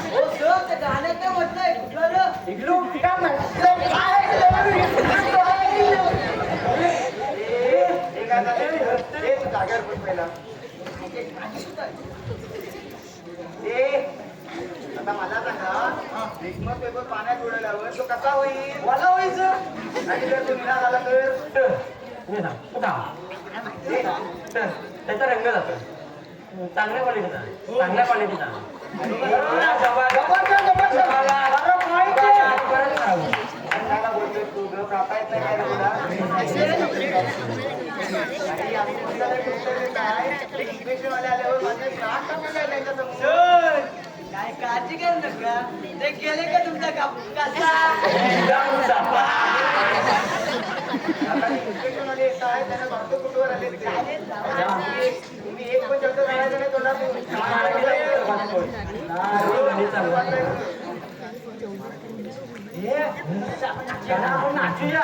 हो सर ते गाण्यात काय म्हटलंय कुठलं इग्लू काय म्हटलं जागेवर पहिला आता मला सांगा रिक्मत पेपर पाण्यात उडवल्यावर तो कसा होईल मला व्हायचं आणि जर तो निघाला झाला तर त्याचा रंग जातो चांगल्या क्वालिटीचा बोलतोय तू ग कापा येत नाही काय रे तुला काय काळजी करू नका ते गेले का तुमचा कुठवर आले तुम्ही एक पण शब्द करायचा नाही नाचूया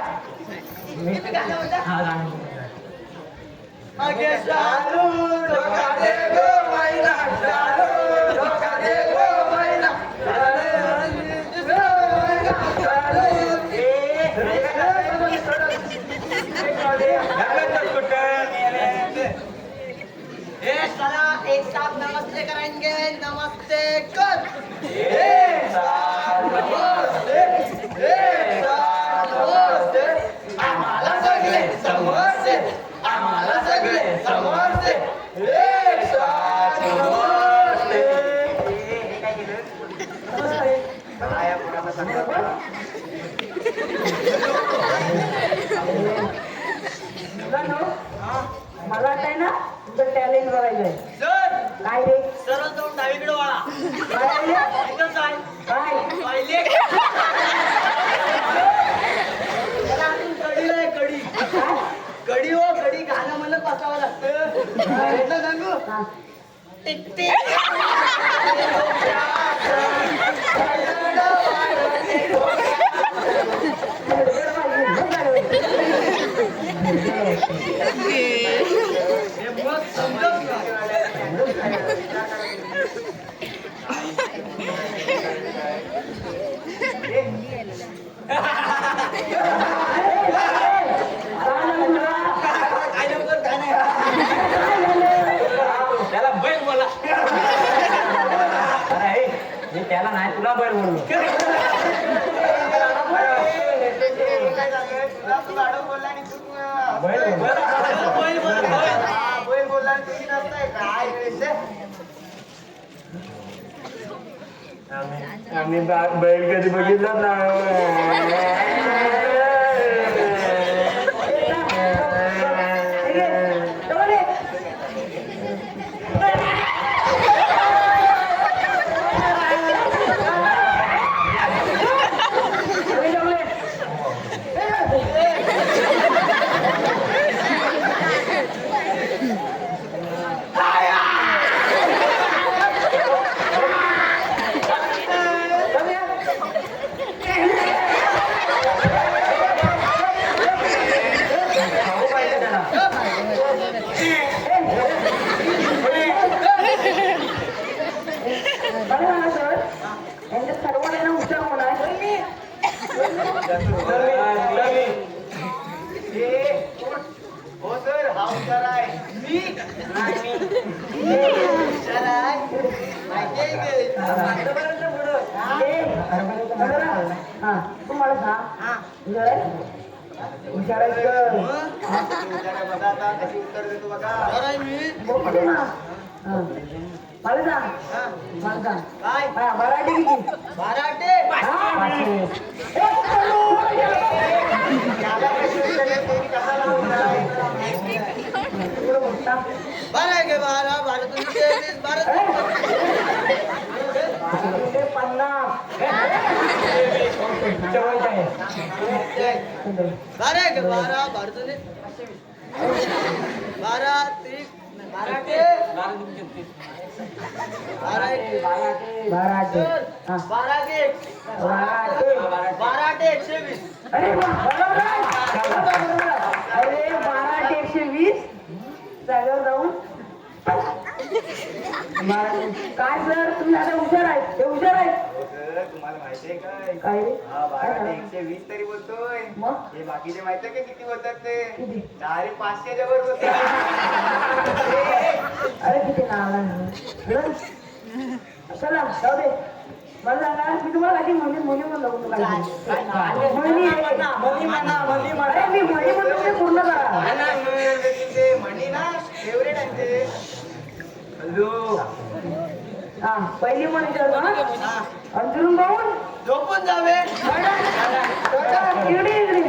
आगे चालू धोका दे गो मैना चालू धोका दे गो मैना एक साथ नमस्ते करेंगे नमस्ते कर एक साथ नमस्ते आम्हाला सगळे समजते आम्हाला सगळे समजते एक साथ नमस्ते हे काय केलं काय पुढे सांगा मला काय ना तुझं टॅलेंट बघायचंय सर काय रे सरळ जाऊन डावीकडे वळा. काय रे? इथं काय काय पाहिले त्याला अजून कडी नाही कडी. कडी हो कडी गाणं म्हणत बसावं लागतं. सांगू हा. टिक टिक हे मग समजत नाही. काय लवकर काय नाही. त्याला बैल बोला. अरे मी त्याला नाही तुला बैल बोललो. बैल बैल बोल, बैल. आम्ही बैल कधी बघितलं ना. हो सर हा हुशार आहे. मी नाही मी हुशार आहे. माहिती आहे तू मला सांग हुशार आहेस का? बघा कशी उत्तर देतो बघा. बघतो ना. हा. मला सांग मला सांग काय हा मराठी किती? बाराटे पाचशे. त्याला कशी उत्तर देतो मी कसा लावणार पुढं बोलता. बारा घे बारा बारा तुझे बारा ते 50. चवळीचं आहे. बारा घे बारा बारा तुझे बारा त्रिक बाराटे बाराटे बाराटे. हा. बाराटे बाराटे 120. अरे वा, बरोबर आहे. अरे 12 ते 120 जागेवर जाऊन काय सर तुम्ही आता हुशार आहेत. हे हुशार आहेत. तुम्हाला माहिती आहे काय काय रे? हा काय 12 ते झालं? 120 तरी बोलतोय. मग हे बाकीचे माहिती आहे का किती बोलतात ते किती? 10 रे 500 जवळ बोलतात. अरे किती नाव चला जाऊ दे. मला सांगा मी तुम्हाला काही म्हणी म्हणलं म्हणतो काय अरे मी म्हणी म्हणतो ते पूर्ण करा. ते म्हणी ना फेवरेट आहे ते. हा पहिली म्हण विचारतो ना अंतरून पाहून झोपून जावे इकडे इकडे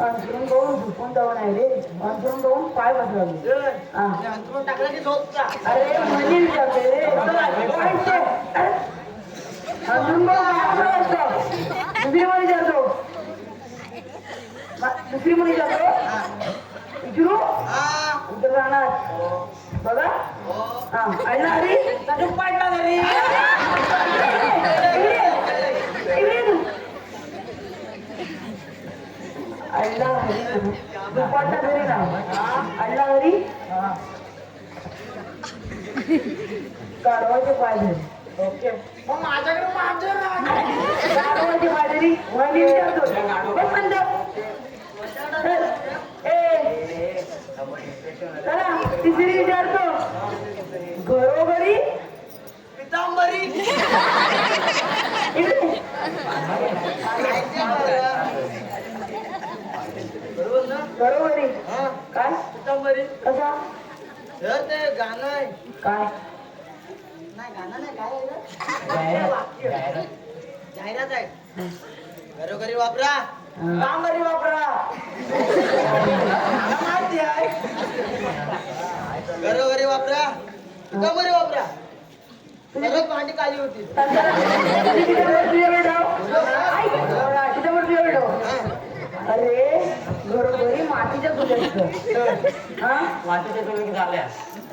अंतरून पाहून झोपून जाऊ नाही रे. अंतरून पाहून पाय बसला. हा अंथरूण टाकलं की झोपता. अरे म्हणी विचारते रे. अंतरून पाहून पाय बसला असतो. दुसरी म्हण विचारतो. दुसरी म्हण विचारतो विचारू उतर राहणार बघा. हा आईला हरी पाडला घरी. आईला हरी दुपारच्या घरी ना आईला हरी काढवायचे पाहिजे. ओके मग माझ्याकडे माझं काढवायचे पाहिजे वहिनी विचारतो बस म्हणतो. चला तिसरी विचारतो घरोघरी पितांबरी इकडे बरोबर ना. घरोघरी हा काय पितांबरी कसा सर ते गाणं आहे. काय नाही गाणं नाही काय आहे वाक्य जाहिरात आहे. घरोघरी वापरा कांबरी वापरा. माहिती आहे. घरोघरी वापरा बरे बापरा सगळं भांडी काली होती अरे घरोघरी मातीच्या चुल्या हा मातीच्या चुली झाल्या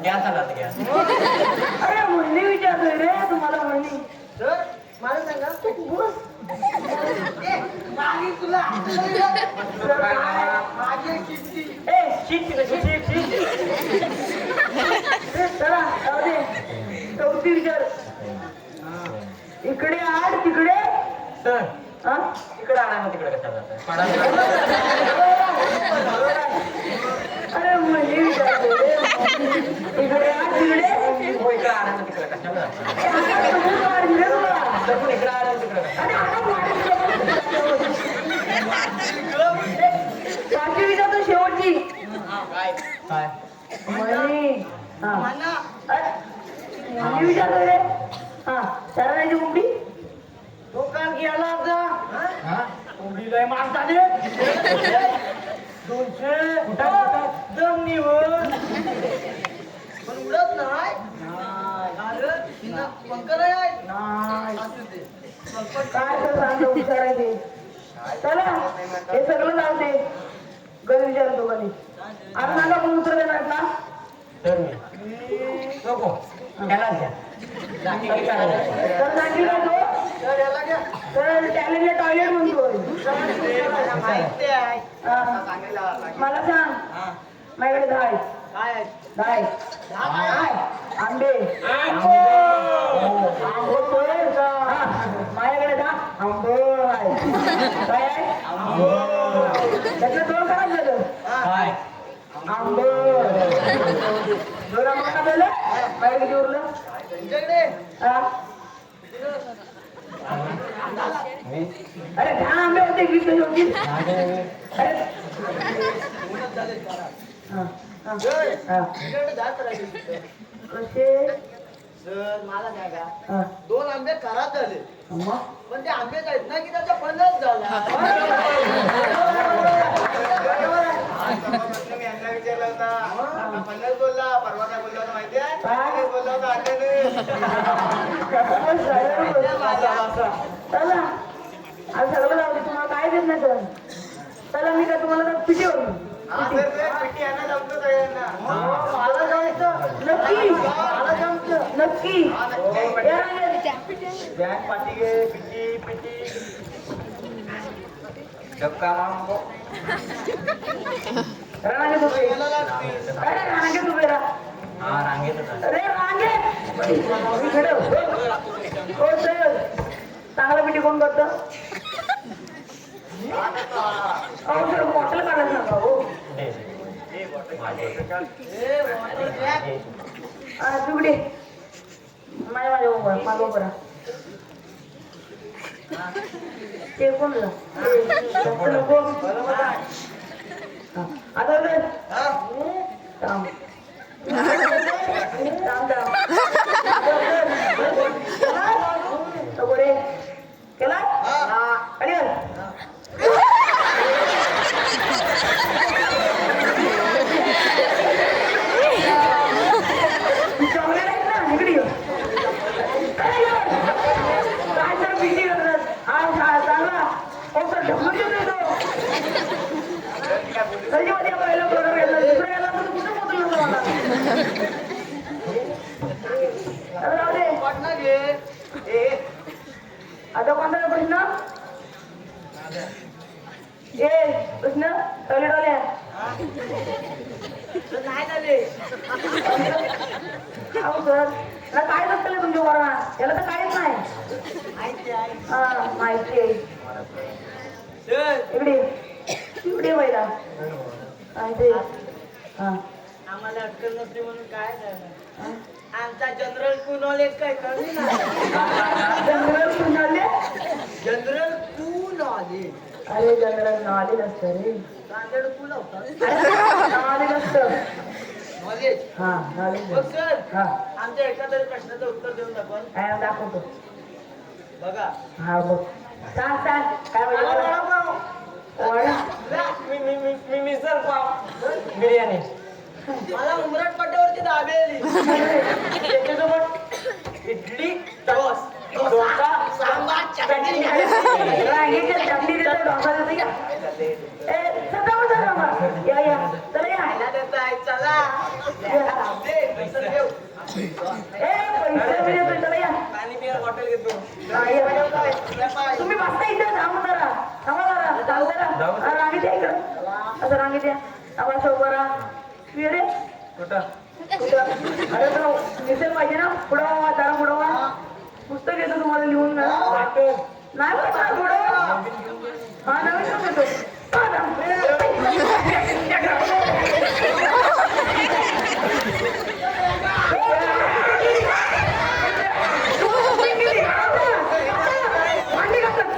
गॅस आला तर गॅस अरे म्हणणी विचारतोय रे तुम्हाला म्हणणी सर मला सांगा बस मागे तुला मागे किती चला जाऊ दे चौथी विचार इकडे आड तिकडे सर हा इकडे आणा मग तिकडे कशा जातं अरे म्हणजे विचारतोय रे इकडे आड तिकडे हो इकडे आणा मग तिकडे कशा जातं तर पण इकडे आणा तिकडे पाचवी विचारतो शेवटची काय म्हणी हा म्हणा म्हणी विचारतो रे हा चाराची कोंबडी दुकान गेला होता हा कोंबडीला माणसाने 200 दम निवड पण उडत नाही पंख नाही काय तर सांगतो विचारायचे चला हे सगळं जाऊ दे गण विचारतो कधी आता सांगा पण उत्तर देणार ना तर मी नको त्याला द्या तर सांगितलं तो तर याला घ्या तर टॅलेंटला टॉयलेट म्हणतोय माहिती आहे हा. मला सांग माझ्याकडे धाय काय धाय आंबे माझ्याकडे धा आंबो आहे काय आहे त्यातलं दोन खराब झालं काय आंबो दोन आंबा झालं बाहेर किती उरलं तुमच्याकडे हा अरे दहा आंबे होते 20 कसे होतील अरे हा हा हा तुमच्याकडे जात राहिले कसे सर मला नाही का हा 2 आंबे खराब झाले मग पण ते आंबेच आहेत ना की त्याचा फणस झाला मी यांना विचारलं होता फणस बोलला परवा काय बोलला होता माहिती आहे काय? बोलला होता चला आज सगळं जाऊ दे तुम्हाला काय देत नाही तर चला मी काय तुम्हाला तर पिटीवर पिठी यांना जमतो सगळ्यांना मला जमतं नक्की मला जमतं नक्की या रांगेत. बॅग पाठी घे पिठी पिठी धक्का मांबो रांगेत उभे अरे रांगेत उभे राहा हा रांगेतच आहे. अरे रांगेत इकडे हो सर चांगला पिटी कोण करतं अहो सर बॉटल काढायला सांगा हो दे. माझे. दे. हा तुकडे माझ्या उभा माझा उभा राहा ते कोण नको हा. आता बघ. थांब. थांब, थांब. केला? नको रे. केला? खाली घाल. चॉकलेट आहेत ना इकडे ये. काय तर भीती करतात हा चांगला हो सर ढकलून देतो तो कधी पहिला प्रकार घेतला दुसरा गेला तर कुठं मोठं नव्हतं मला आता राहू दे. पटना घे आता कोणता प्रश्न प्रश्न टॉयलेटवाल्या नाही झाले अहो सर त्याला काय नसतं तुमच्या बरोबर त्याला तर काहीच नाही माहिती आहे हा माहिती आहे सर इकडे इकडे पहिला माहिती हा आम्हाला अक्कल नसते म्हणून काय झालं आमचा जनरल कू नॉलेज काय कमी नाही जनरल कुणाले जनरल कू नॉलेज अरे जनरल नॉलेज असतं रे स्टँडर्ड कू लावतात नॉलेज असतं नॉलेज हा नॉलेज बघ सर हा आमच्या एखाद्या प्रश्नाचं उत्तर देऊन दाखवा काय दाखवतो बघा हा बघ सांग सांग काय वडापाव. वडा मी मिसळ पाव बिर्याणी मला उमरट पट्ट्यावरती दाबेली त्याच्यासोबत इडली डोसा सांबार चटणी रांगेच्या चटणी देतो डोसा देतो या सदा या या चला या चला पैसे देऊ पैसे देतो चला या पाणी पिया हॉटेल घेतो तुम्ही बसता इथे थांबा जरा चालतं रांगेत या इकडं असं रांगेत या आवाज उभा राहा रे कुठं अरे तो दिसेल पाहिजे ना पुढं जरा पुढं पुस्तक येतं तुम्हाला लिहून ना नाही बघा पुढं हा नवीन घेतो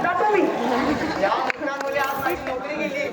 जातो मी या मुली आज माझी नोकरी गेली